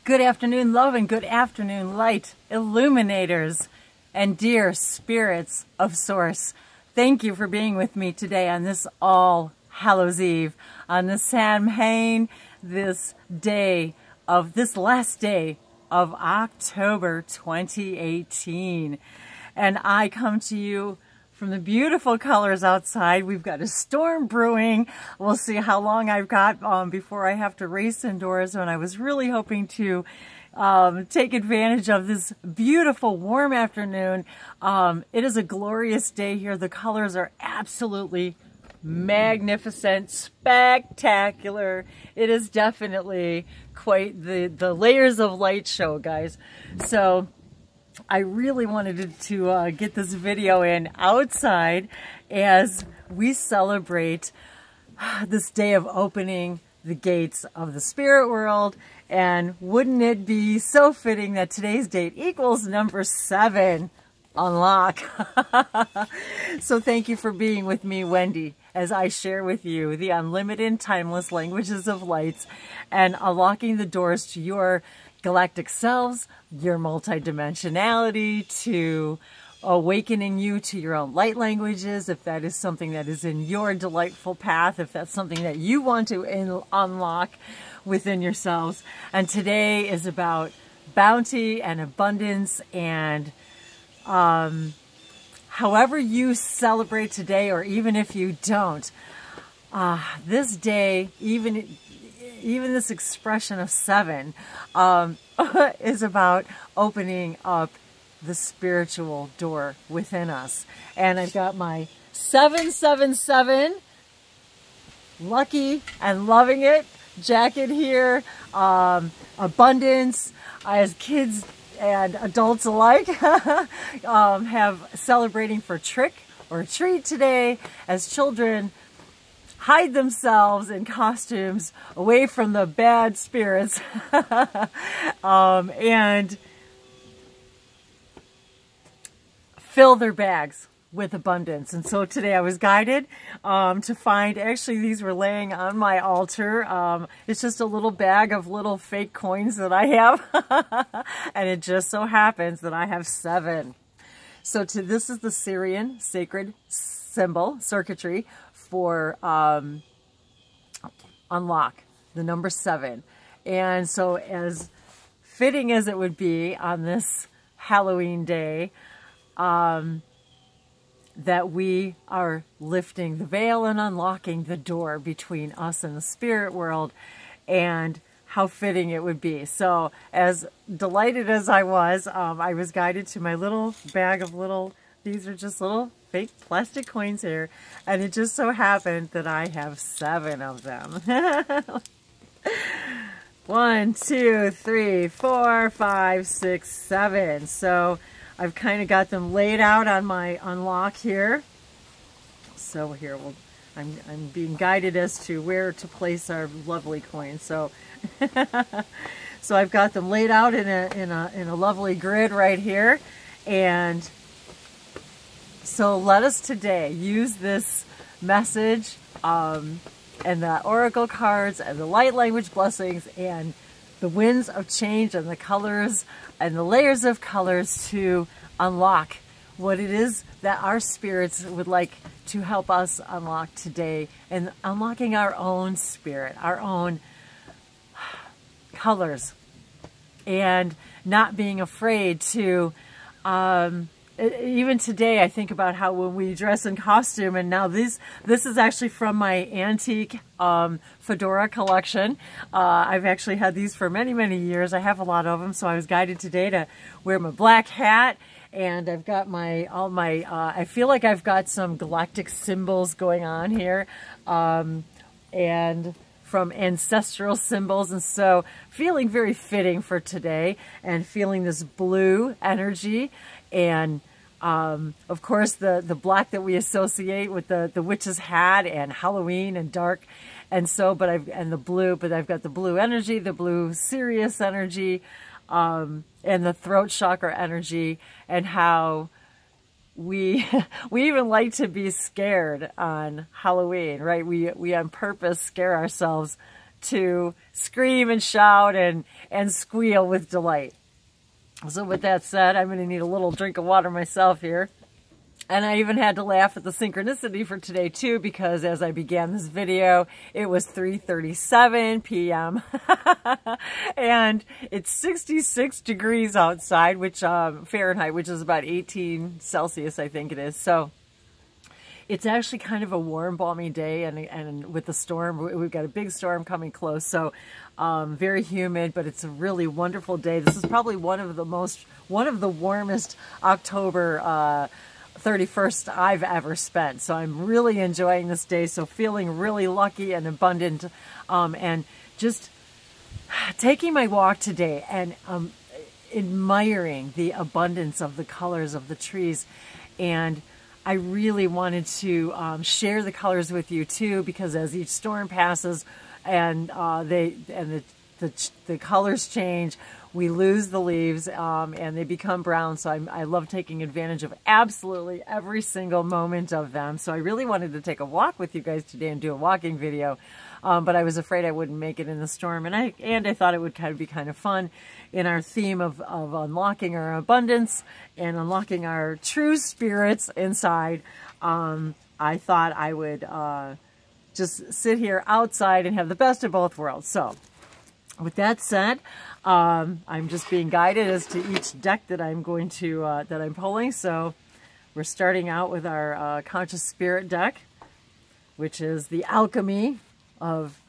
Good afternoon, love, and good afternoon, light, illuminators, and dear spirits of Source. Thank you for being with me today on this All Hallows Eve, on the Samhein, this last day of October 2018. And I come to you from the beautiful colors outside. We've got a storm brewing. We'll see how long I've got before I have to race indoors, and I was really hoping to take advantage of this beautiful warm afternoon. It is a glorious day here. The colors are absolutely magnificent, spectacular. It is definitely quite the layers of light show, guys. So I really wanted to get this video in outside as we celebrate this day of opening the gates of the spirit world. And wouldn't it be so fitting that today's date equals number 7, unlock. So thank you for being with me, Wendy, as I share with you the unlimited, timeless languages of lights and unlocking the doors to your galactic selves, your multidimensionality, to awakening you to your own light languages, if that is something that is in your delightful path, if that's something that you want to unlock within yourselves. And today is about bounty and abundance, and however you celebrate today, or even if you don't, this day, even this expression of 7 is about opening up the spiritual door within us. And I've got my 777 lucky and loving it jacket here. Abundance, as kids and adults alike have celebrating for trick or treat today, as children hide themselves in costumes away from the bad spirits and fill their bags with abundance. And so today I was guided to find, actually these were laying on my altar. It's just a little bag of little fake coins that I have. And it just so happens that I have 7. So this is the Syrian sacred symbol circuitry for unlock, the number 7. And so as fitting as it would be on this Halloween day, that we are lifting the veil and unlocking the door between us and the spirit world, and how fitting it would be. So as delighted as I was guided to my little bag of these are just little fake plastic coins here, and it just so happened that I have 7 of them. 1, 2, 3, 4, 5, 6, 7. So I've kind of got them laid out on my unlock here. So here I'm being guided as to where to place our lovely coins. So so I've got them laid out in a lovely grid right here. And so let us today use this message and the oracle cards and the light language blessings and the winds of change and the colors and the layers of colors to unlock what it is that our spirits would like to help us unlock today, and unlocking our own spirit, our own colors, and not being afraid to even today, I think about how when we dress in costume, and now this is actually from my antique fedora collection. I've actually had these for many, many years. I have a lot of them, so I was guided today to wear my black hat, and I've got I feel like I've got some galactic symbols going on here, and from ancestral symbols, and so feeling very fitting for today, and feeling this blue energy. And of course the black that we associate with the witch's hat and Halloween and dark, and so the blue, but I've got the blue energy, the blue Sirius energy, and the throat chakra energy, and how we even like to be scared on Halloween, right? We on purpose scare ourselves to scream and shout and squeal with delight. So with that said, I'm going to need a little drink of water myself here. And I even had to laugh at the synchronicity for today too, because as I began this video, it was 3:37 p.m. and it's 66 degrees outside, which Fahrenheit, which is about 18 Celsius, I think it is. So it's actually kind of a warm, balmy day, and with the storm, we've got a big storm coming close. So very humid, but it's a really wonderful day. This is probably one of the warmest October 31st I've ever spent. So I'm really enjoying this day. So feeling really lucky and abundant, and just taking my walk today and admiring the abundance of the colors of the trees. And I really wanted to share the colors with you too, because as each storm passes and the colors change, we lose the leaves and they become brown. So I love taking advantage of absolutely every single moment of them. So I really wanted to take a walk with you guys today and do a walking video, but I was afraid I wouldn't make it in the storm. And I thought it would be kind of fun in our theme of unlocking our abundance and unlocking our true spirits inside. I thought I would just sit here outside and have the best of both worlds. So with that said, I'm just being guided as to each deck that I'm going to that I'm pulling. So we're starting out with our Conscious Spirit deck, which is the alchemy of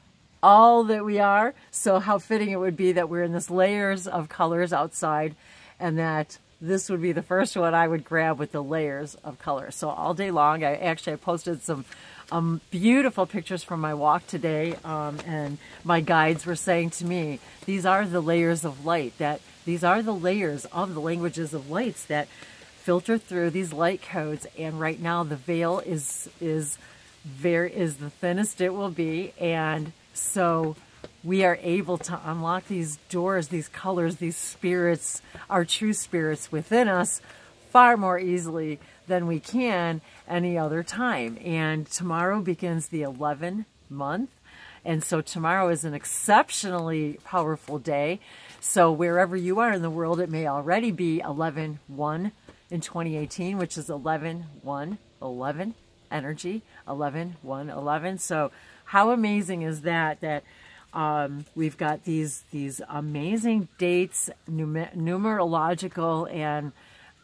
all that we are. So how fitting it would be that we're in this layers of colors outside, and that this would be the first one I would grab with the layers of color. So all day long, I posted some beautiful pictures from my walk today, and my guides were saying to me, these are the layers of light, that these are the layers of the languages of lights that filter through these light codes. And right now the veil is the thinnest it will be, and so we are able to unlock these doors, these colors, these spirits, our true spirits within us far more easily than we can any other time. And tomorrow begins the 11th month. And so tomorrow is an exceptionally powerful day. So wherever you are in the world, it may already be 11/1 in 2018, which is 11/1/11 energy, 11/1/11. So how amazing is that? We've got these amazing dates, numerological and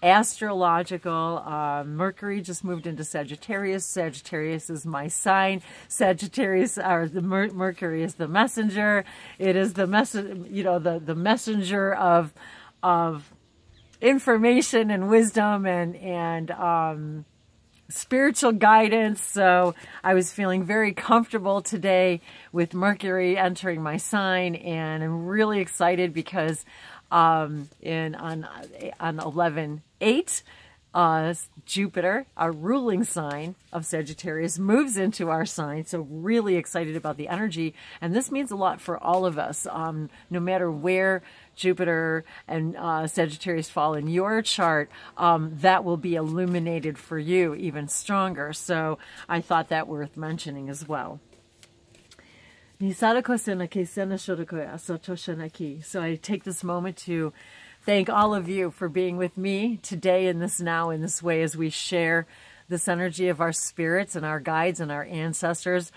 astrological. Mercury just moved into Sagittarius. Sagittarius is my sign. Sagittarius, or the Mercury is the messenger. It is the the messenger of information and wisdom and spiritual guidance. So I was feeling very comfortable today with Mercury entering my sign, and I'm really excited because on 11/8, Jupiter, our ruling sign of Sagittarius, moves into our sign. So really excited about the energy, and this means a lot for all of us, no matter where Jupiter and Sagittarius fall in your chart. That will be illuminated for you even stronger. So I thought that worth mentioning as well. So I take this moment to thank all of you for being with me today in this now, in this way, as we share this energy of our spirits and our guides and our ancestors,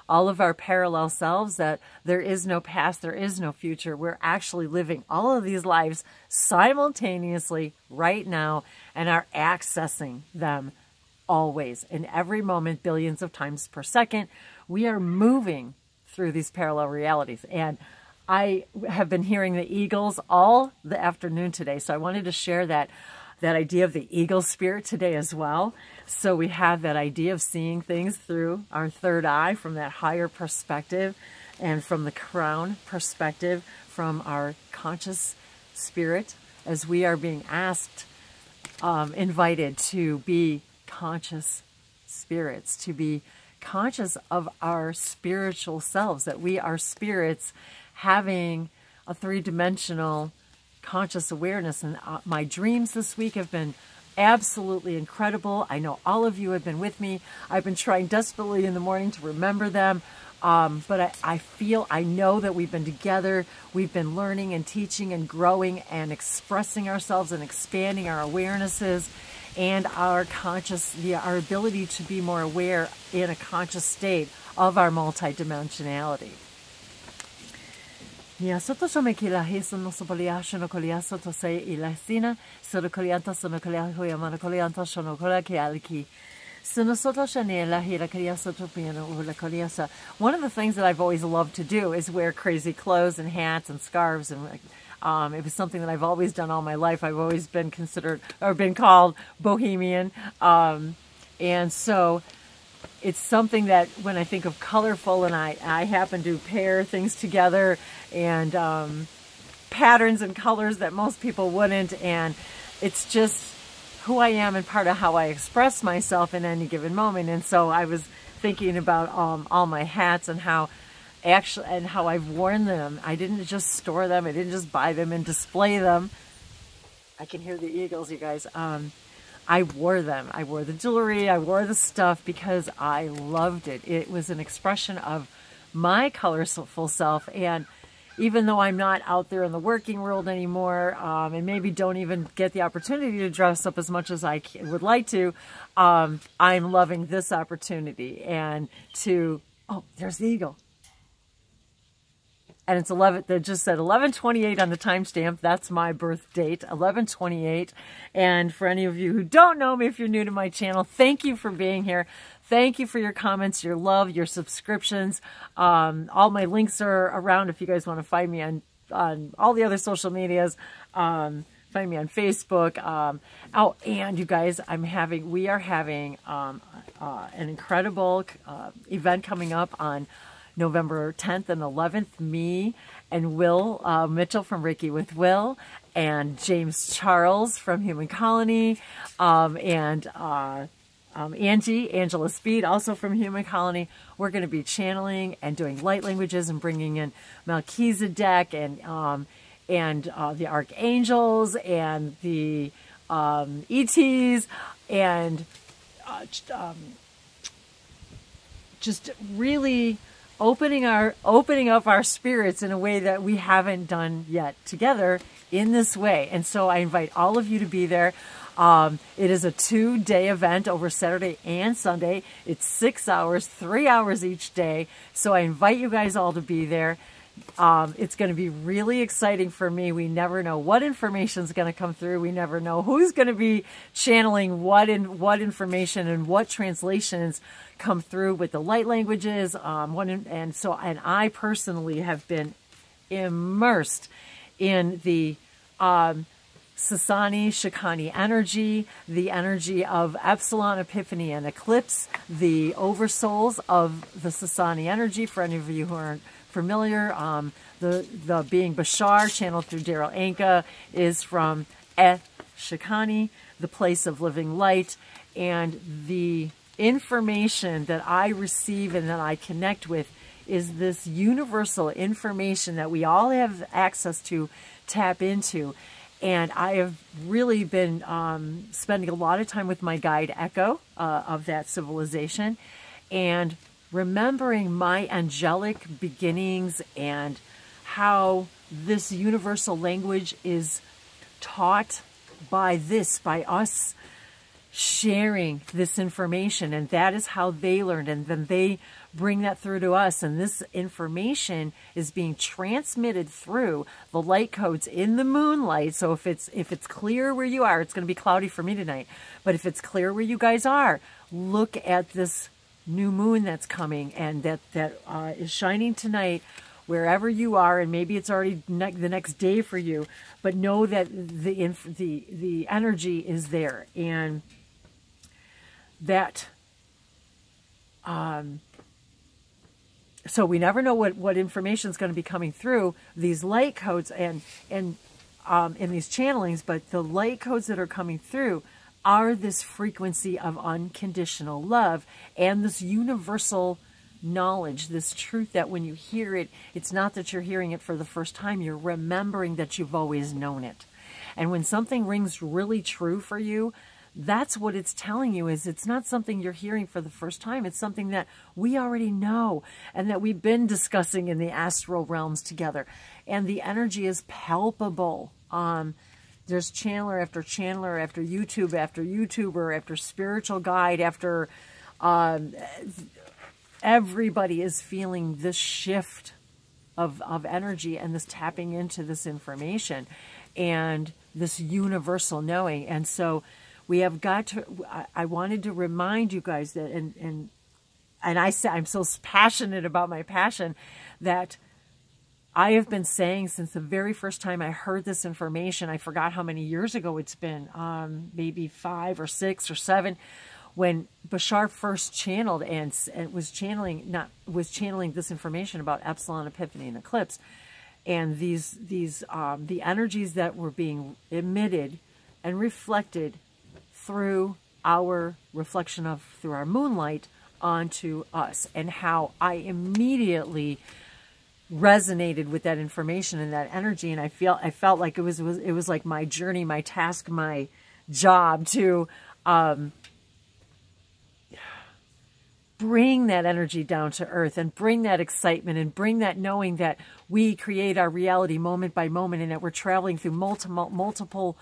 all of our parallel selves, that there is no past, there is no future. We're actually living all of these lives simultaneously right now and are accessing them always, in every moment, billions of times per second. We are moving through these parallel realities. And I have been hearing the eagles all the afternoon today, so I wanted to share that idea of the eagle spirit today as well. So we have that idea of seeing things through our third eye, from that higher perspective, and from the crown perspective, from our conscious spirit, as we are being asked, invited to be conscious spirits, to be conscious of our spiritual selves, that we are spirits having a three-dimensional conscious awareness. And my dreams this week have been absolutely incredible. I know all of you have been with me. I've been trying desperately in the morning to remember them, But I know that we've been together, we've been learning and teaching and growing and expressing ourselves and expanding our awarenesses and our our ability to be more aware in a conscious state of our multidimensionality. Mia soto shome ki la hesa no sopoliasho no koliaso to say ilasina, soto kolianta sono koliaho yamana kolianta shono kola ki aliki. One of the things that I've always loved to do is wear crazy clothes and hats and scarves, and it was something that I've always done all my life. I've always been considered or been called bohemian, and so it's something that when I think of colorful and I happen to pair things together and patterns and colors that most people wouldn't, and it's just who I am and part of how I express myself in any given moment. And so I was thinking about all my hats and how I've worn them. I didn't just store them. I didn't just buy them and display them. I can hear the eagles, you guys. I wore them. I wore the jewelry. I wore the stuff because I loved it. It was an expression of my colorful self. And even though I'm not out there in the working world anymore, and maybe don't even get the opportunity to dress up as much as I would like to, I'm loving this opportunity. And oh, there's the eagle. And it's 11, they just said 11:28 on the timestamp. That's my birth date, 11:28. And for any of you who don't know me, if you're new to my channel, thank you for being here. Thank you for your comments, your love, your subscriptions. All my links are around if you guys want to find me on all the other social medias. Find me on Facebook. Oh, and you guys, we are having an incredible event coming up on November 10th and 11th. Me and Will Mitchell from Reiki with Will, and James Charles from Human Colony, and Angela Speed, also from Human Colony. We're going to be channeling and doing light languages and bringing in Melchizedek and the archangels and the ETs and just really opening up our spirits in a way that we haven't done yet together in this way. And so I invite all of you to be there. It is a 2-day event over Saturday and Sunday. It's 6 hours, 3 hours each day. So I invite you guys all to be there. It's going to be really exciting for me. We never know what information is going to come through. We never know who's going to be channeling what information and what translations come through with the light languages. And I personally have been immersed in the Sasani Shikani energy, the energy of Epsilon, Epiphany, and Eclipse, the oversouls of the Sasani energy. For any of you who aren't familiar, the being Bashar, channeled through Daryl Anka, is from Shikani, the place of living light, and the information that I receive and that I connect with is this universal information that we all have access to tap into. And I have really been spending a lot of time with my guide Echo of that civilization, and remembering my angelic beginnings and how this universal language is taught by us sharing this information. And that is how they learned, and then they bring that through to us. And this information is being transmitted through the light codes in the moonlight. So if it's clear where you are, it's going to be cloudy for me tonight, but if it's clear where you guys are, look at this new moon that's coming and that is shining tonight wherever you are. And maybe it's already the next day for you, but know that the energy is there, and that so we never know what information is going to be coming through these light codes and in these channelings, but the light codes that are coming through are this frequency of unconditional love and this universal knowledge, this truth that when you hear it, it's not that you're hearing it for the first time, you're remembering that you've always known it. And when something rings really true for you, that's what it's telling you. Is it's not something you're hearing for the first time. It's something that we already know and that we've been discussing in the astral realms together. And the energy is palpable. There's channeler after channeler, after YouTuber, after spiritual guide, after everybody is feeling this shift of energy and this tapping into this information and this universal knowing. And so we have got to, I wanted to remind you guys that, and I say, I'm so passionate about my passion, that I have been saying since the very first time I heard this information, I forgot how many years ago it's been, maybe 5 or 6 or 7, when Bashar first channeled and was channeling this information about Epsilon, Epiphany, and Eclipse, and the energies that were being emitted and reflected through our reflection through our moonlight onto us, and how I immediately resonated with that information and that energy. And I felt like it was like my journey, my task, my job to bring that energy down to earth and bring that excitement and bring that knowing that we create our reality moment by moment, and that we're traveling through multiple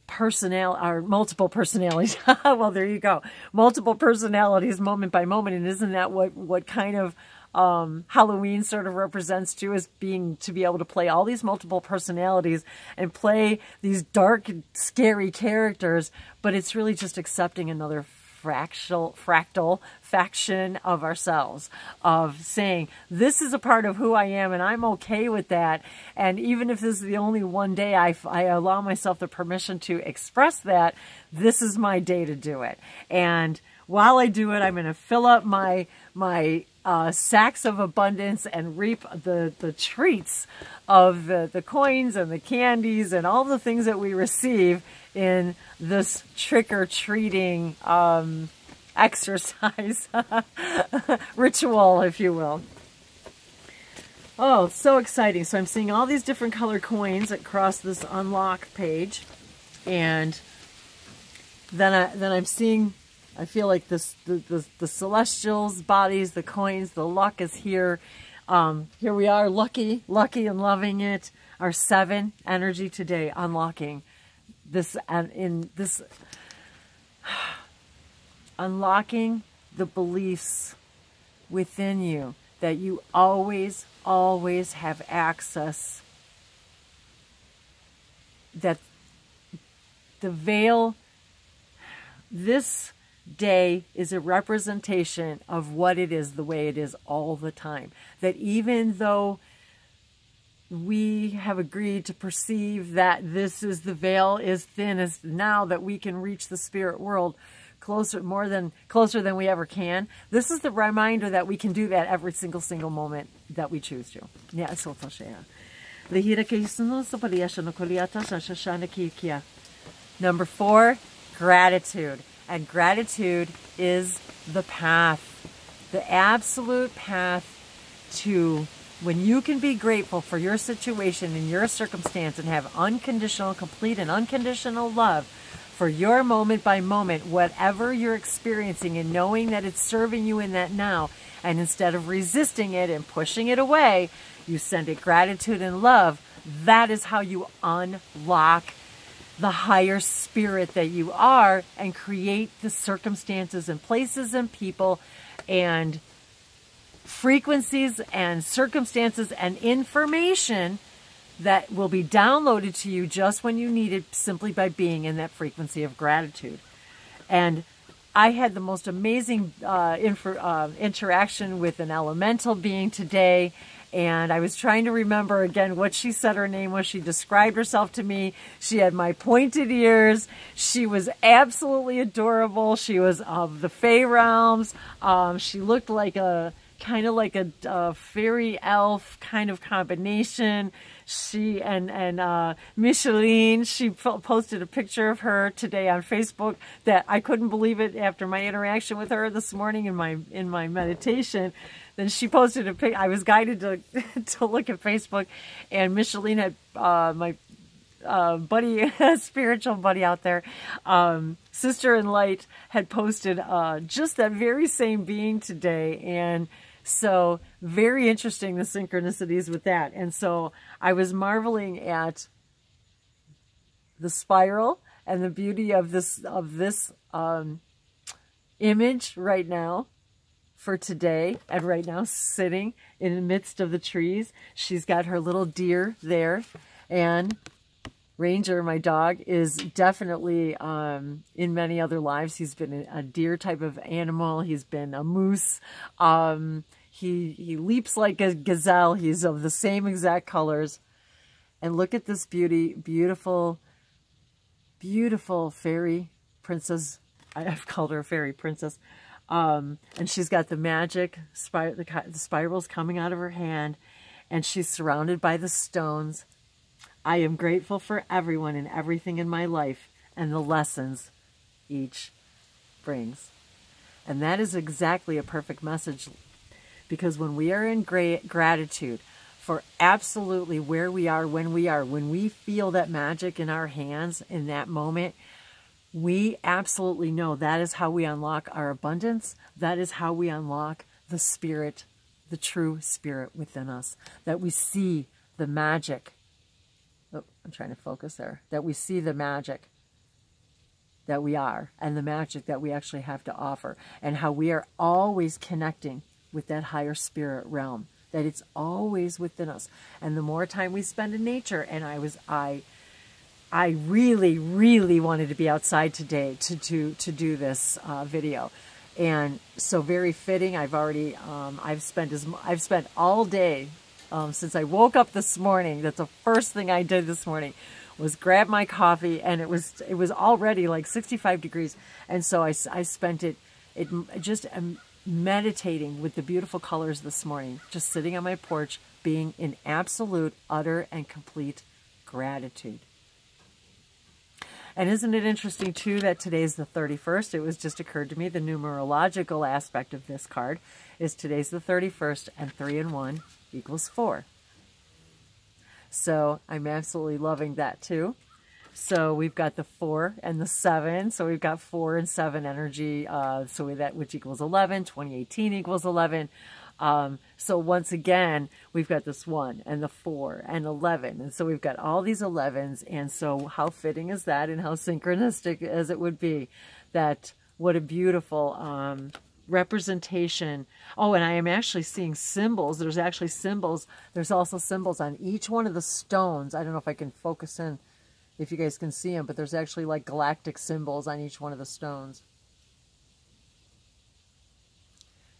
personalities. Well, there you go. Multiple personalities moment by moment. And isn't that what kind of Halloween sort of represents too, as to be able to play all these multiple personalities and play these dark, scary characters, but it's really just accepting another fractal faction of ourselves, of saying, this is a part of who I am and I'm okay with that. And even if this is the only one day I allow myself the permission to express that, this is my day to do it. And while I do it, I'm going to fill up my sacks of abundance and reap the treats of the coins and the candies and all the things that we receive in this trick-or-treating exercise ritual, if you will. Oh, so exciting. So I'm seeing all these different colored coins across this unlock page, and then I'm seeing, I feel like the celestials bodies, the coins, the luck is here. Here we are, lucky and loving it. Our 7 energy today, unlocking this, and in this, unlocking the beliefs within you that you always have access, that the veil, this day is a representation of what it is, the way it is all the time. That even though we have agreed to perceive that this is, the veil is thin, as now that we can reach the spirit world closer than we ever can. This is the reminder that we can do that every single moment that we choose to. Yeah, so Number 4, gratitude. And gratitude is the path, the absolute path to when you can be grateful for your situation and your circumstance and have unconditional, complete and unconditional love for your moment by moment, whatever you're experiencing, and knowing that it's serving you in that now. And instead of resisting it and pushing it away, you send it gratitude and love. That is how you unlock the higher spirit that you are and create the circumstances and places and people and frequencies and circumstances and information that will be downloaded to you just when you need it, simply by being in that frequency of gratitude. And I had the most amazing interaction with an elemental being today, and I was trying to remember again what she said her name was. She described herself to me. She had my pointed ears. She was absolutely adorable. She was of the Fey realms. She looked like a kind of like a fairy elf kind of combination. She and Micheline, she posted a picture of her today on Facebook that I couldn't believe it after my interaction with her this morning in my meditation. Then she posted a pic. I was guided to look at Facebook, and Micheline had buddy, spiritual buddy out there, Sister in Light, had posted just that very same being today. And so very interesting, the synchronicities with that. And so I was marveling at the spiral and the beauty of this image right now for today, and right now sitting in the midst of the trees. She's got her little deer there, and Ranger, my dog, is definitely in many other lives. He's been a deer type of animal. He's been a moose. He leaps like a gazelle. He's of the same exact colors. And look at this beautiful fairy princess. I've called her a fairy princess. And she's got the magic, the spirals coming out of her hand, and she's surrounded by the stones. I am grateful for everyone and everything in my life and the lessons each brings. And that is exactly a perfect message, because when we are in gratitude for absolutely where we are, when we feel that magic in our hands in that moment, we absolutely know that is how we unlock our abundance. That is how we unlock the spirit, the true spirit within us. That we see the magic. Oh, I'm trying to focus there. That we see the magic that we are, and the magic that we actually have to offer, and how we are always connecting with that higher spirit realm. That it's always within us. And the more time we spend in nature, and I really, really wanted to be outside today to do this video, and so very fitting. I've spent all day since I woke up this morning. That's the first thing I did this morning, was grab my coffee, and it was already like 65 degrees, and so I spent it just meditating with the beautiful colors this morning, just sitting on my porch, being in absolute, utter, and complete gratitude. And isn't it interesting, too, that today's the 31st? It was just occurred to me, the numerological aspect of this card is today's the 31st, and 3 and 1 equals 4. So I'm absolutely loving that, too. So we've got the 4 and the 7. So we've got 4 and 7 energy, which equals 11. 2018 equals 11. So once again, we've got this 1 and the 4 and 11. And so we've got all these 11s. And so how fitting is that, and how synchronistic as it would be, that what a beautiful representation. Oh, and I am actually seeing symbols. There's actually symbols. There's also symbols on each one of the stones. I don't know if I can focus in, if you guys can see them, but there's actually like galactic symbols on each one of the stones.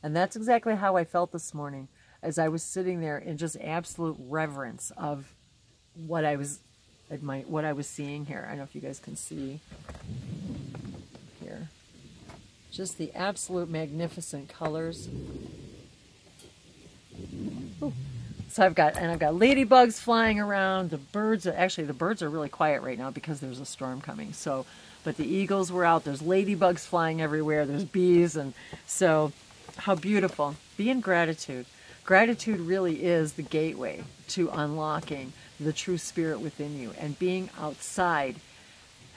And that's exactly how I felt this morning, as I was sitting there in just absolute reverence of what I was seeing here. I don't know if you guys can see here. Just the absolute magnificent colors. Ooh. So I've got ladybugs flying around. The birds are really quiet right now because there's a storm coming. So, but the eagles were out. There's ladybugs flying everywhere. There's bees, and so how beautiful. Be in gratitude. Gratitude really is the gateway to unlocking the true spirit within you, and being outside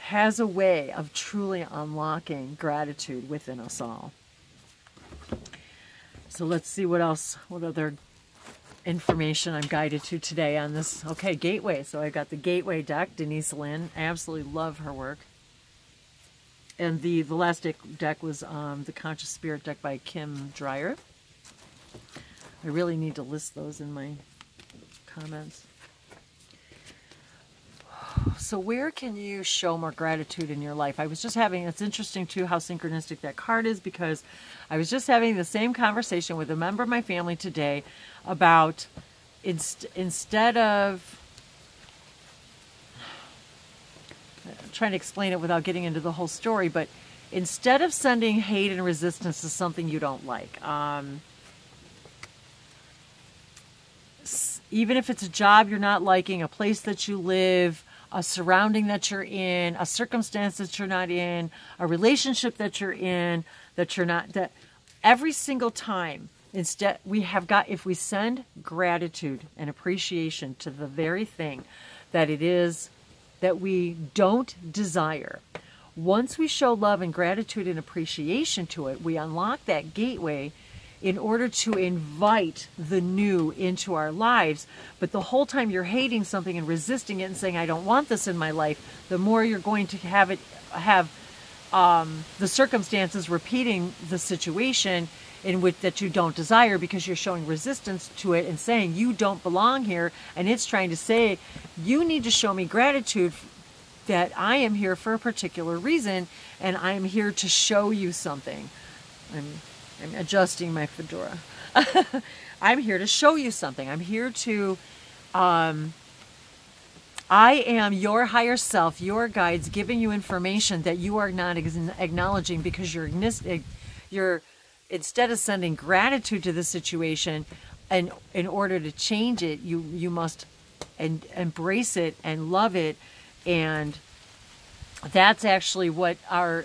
has a way of truly unlocking gratitude within us all. So let's see what other information I'm guided to today on this. Okay, Gateway. So I got the Gateway deck, Denise Lynn. I absolutely love her work. And the last deck was the Conscious Spirit deck by Kim Dreyer. I really need to list those in my comments. So where can you show more gratitude in your life? I was just having, it's interesting too how synchronistic that card is, because I was just having the same conversation with a member of my family today about instead of, I'm trying to explain it without getting into the whole story, but instead of sending hate and resistance to something you don't like, even if it's a job you're not liking, a place that you live, a surrounding that you're in, a circumstance that you're not in, a relationship that you're in, that you're not, that every single time, instead, if we send gratitude and appreciation to the very thing that it is that we don't desire. Once we show love and gratitude and appreciation to it, we unlock that gateway in order to invite the new into our lives. But the whole time you're hating something and resisting it and saying, I don't want this in my life, the more you're going to have the circumstances repeating the situation in which that you don't desire, because you're showing resistance to it and saying you don't belong here, and it's trying to say you need to show me gratitude that I am here for a particular reason, and I am here to show you something. I'm adjusting my fedora. I'm here to show you something. I'm here to I am your higher self, your guides, giving you information that you are not acknowledging, because you're instead of sending gratitude to the situation, and in order to change it, you must embrace it and love it. And that's actually what our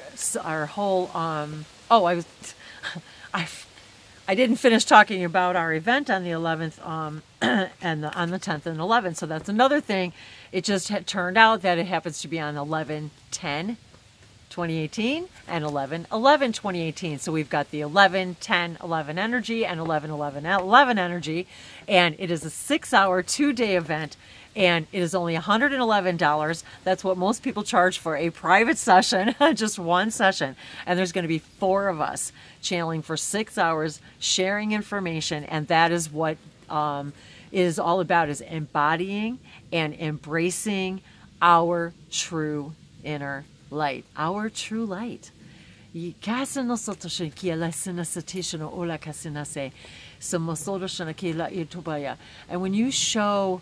whole I didn't finish talking about our event on the 11th and on the 10th and 11th. So that's another thing. It just had turned out that it happens to be on 11/10/2018 and 11/11/2018. So we've got the 11/10/11 energy and 11/11/11 energy, and it is a 6-hour, 2-day event. And it is only $111. That's what most people charge for a private session, just one session. And there's going to be 4 of us channeling for 6 hours, sharing information. And that is what it is all about, is embodying and embracing our true inner light, our true light. And when you show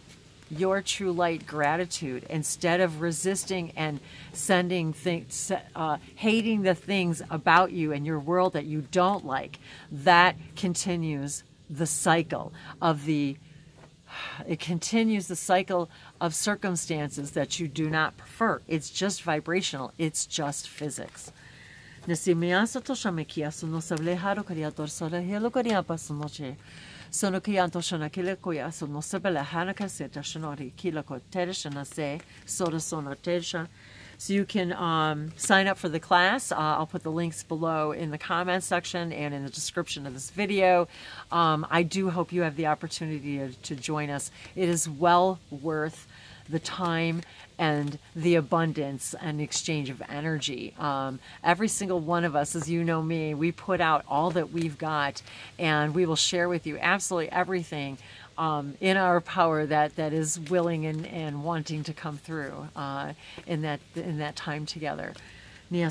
your true light gratitude, instead of resisting and sending things, hating the things about you and your world that you don't like, that continues the cycle of circumstances that you do not prefer. It's just vibrational. It's just physics. So you can sign up for the class. I'll put the links below in the comments section and in the description of this video. I do hope you have the opportunity to join us. It is well worth the time and the abundance and exchange of energy. Every single one of us, as you know me, we put out all that we've got, and we will share with you absolutely everything in our power that is willing and wanting to come through in that time together. Oh,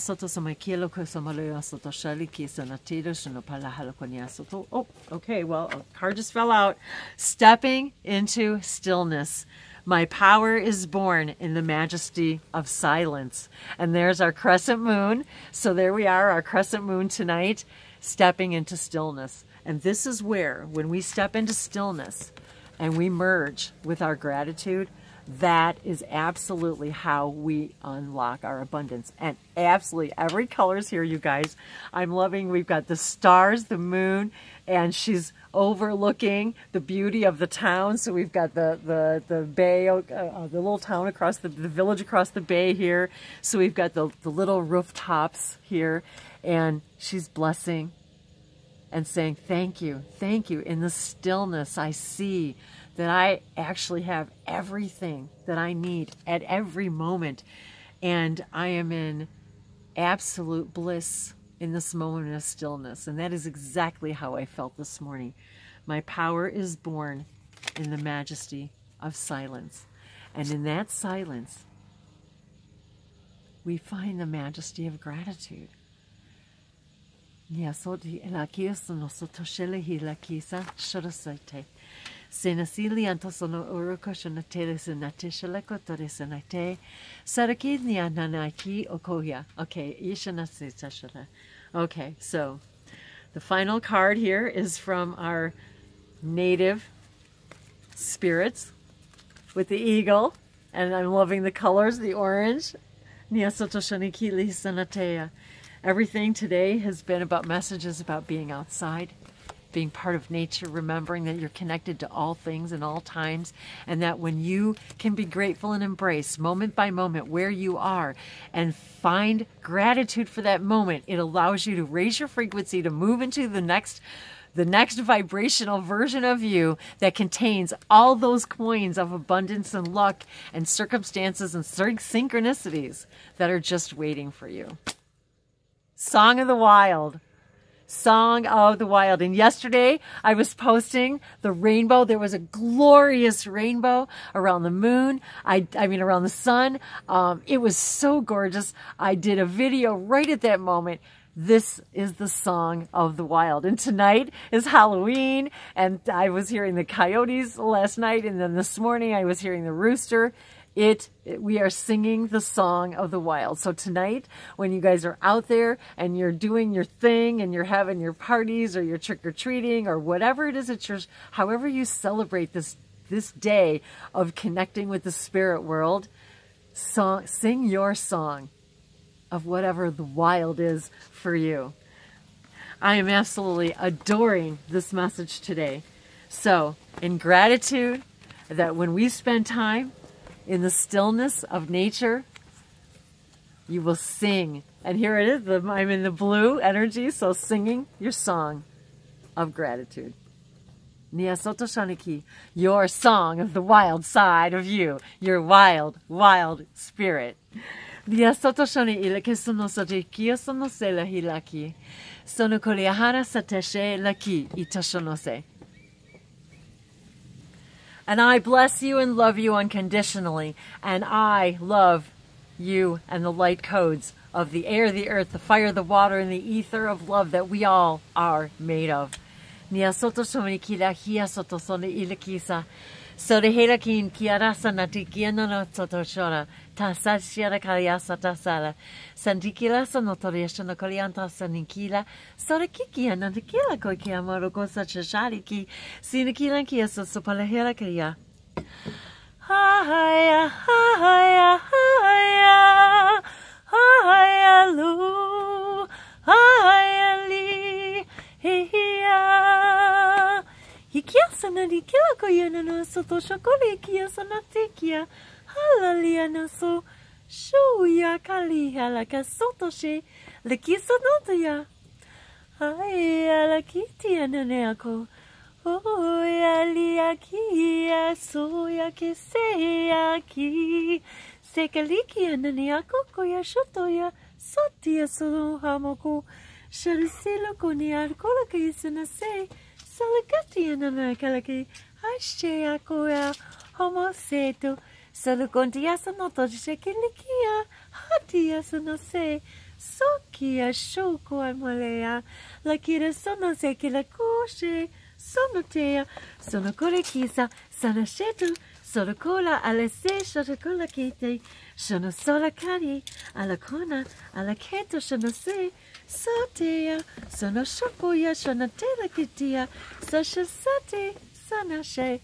okay, well, a card just fell out. Stepping into stillness. My power is born in the majesty of silence. And there's our crescent moon. So there we are, our crescent moon tonight, stepping into stillness. And this is where, when we step into stillness and we merge with our gratitude, that is absolutely how we unlock our abundance. And absolutely every color is here, you guys. I'm loving, we've got the stars, the moon, and she's overlooking the beauty of the town. So we've got the bay, the little town across the village across the bay here. So we've got the little rooftops here, and she's blessing and saying, thank you, thank you. In the stillness, I see that I actually have everything that I need at every moment. And I am in absolute bliss in this moment of stillness. And that is exactly how I felt this morning. My power is born in the majesty of silence. And in that silence, we find the majesty of gratitude. Senasili antosono urukosho natele natishaleko toresanate saraki niananaki okoya. Okay, ishanase tashara. Okay, so the final card here is from our native spirits with the eagle, and I'm loving the colors, the orange. Niasotoshaniki lisanatea. Everything today has been about messages about being outside being part of nature, remembering that you're connected to all things and all times, and that when you can be grateful and embrace moment by moment where you are and find gratitude for that moment, it allows you to raise your frequency, to move into the next vibrational version of you that contains all those coins of abundance and luck and circumstances and synchronicities that are just waiting for you. Song of the Wild. Song of the Wild. And yesterday I was posting the rainbow. There was a glorious rainbow around the moon. I mean around the sun. It was so gorgeous. I did a video right at that moment. This is the Song of the Wild. And tonight is Halloween, and I was hearing the coyotes last night, and then this morning I was hearing the rooster. We are singing the Song of the Wild. So tonight, when you guys are out there and you're doing your thing and you're having your parties or your trick-or-treating or whatever it is that however you celebrate this day of connecting with the spirit world, sing your song of whatever the wild is for you. I am absolutely adoring this message today. So, in gratitude that when we spend time in the stillness of nature, you will sing. And here it is, I'm in the blue energy, so singing your song of gratitude. Nia Soto Shaniki, your song of the wild side of you, your wild, wild spirit. Nia Soto Shani ilake sono sotikia sono se la hilaki. Sono koliahara sateshe laki itashonose. And I bless you and love you unconditionally. And I love you and the light codes of the air, the earth, the fire, the water, and the ether of love that we all are made of. Nia soto somni kila hia soto sone ilakisa. So de helakin kiarasa natikiana no soto shona. Tasa shiara kaliasa tasala. Santikila sonotoriasha no kolianta sanikila. Sora kikia nantikila koikia moroko such a shariki. Sinikila kia so palahela kia. Haya, haya, haya. Haya lu. Haya li. Hiya. Hikia sanadikila koyana no soto shokoli kia sanatikia. Halalia no so shuya kali halaka sotoshe lekisa notoya. Haya la kitia naneako. Oh ya liakia soya keseya ki. Sekalikia naneako koya shotoya sotia solo hamoko. Sharisilo koni alkola kisana se. Salakatia nanekalaki. Ashea koya homo seto. Solo contia sono toje kilikia, hatia sono se, sokia shoko amalea, la kira sono se que la coche, sono tea, sono colekisa, sono shetu, sono cola alla se, sono cola kite, sono sola cari, alla cona, alla keto sono se, sotea, sono shokoya, sono tela kitia, sasha sate, sono she.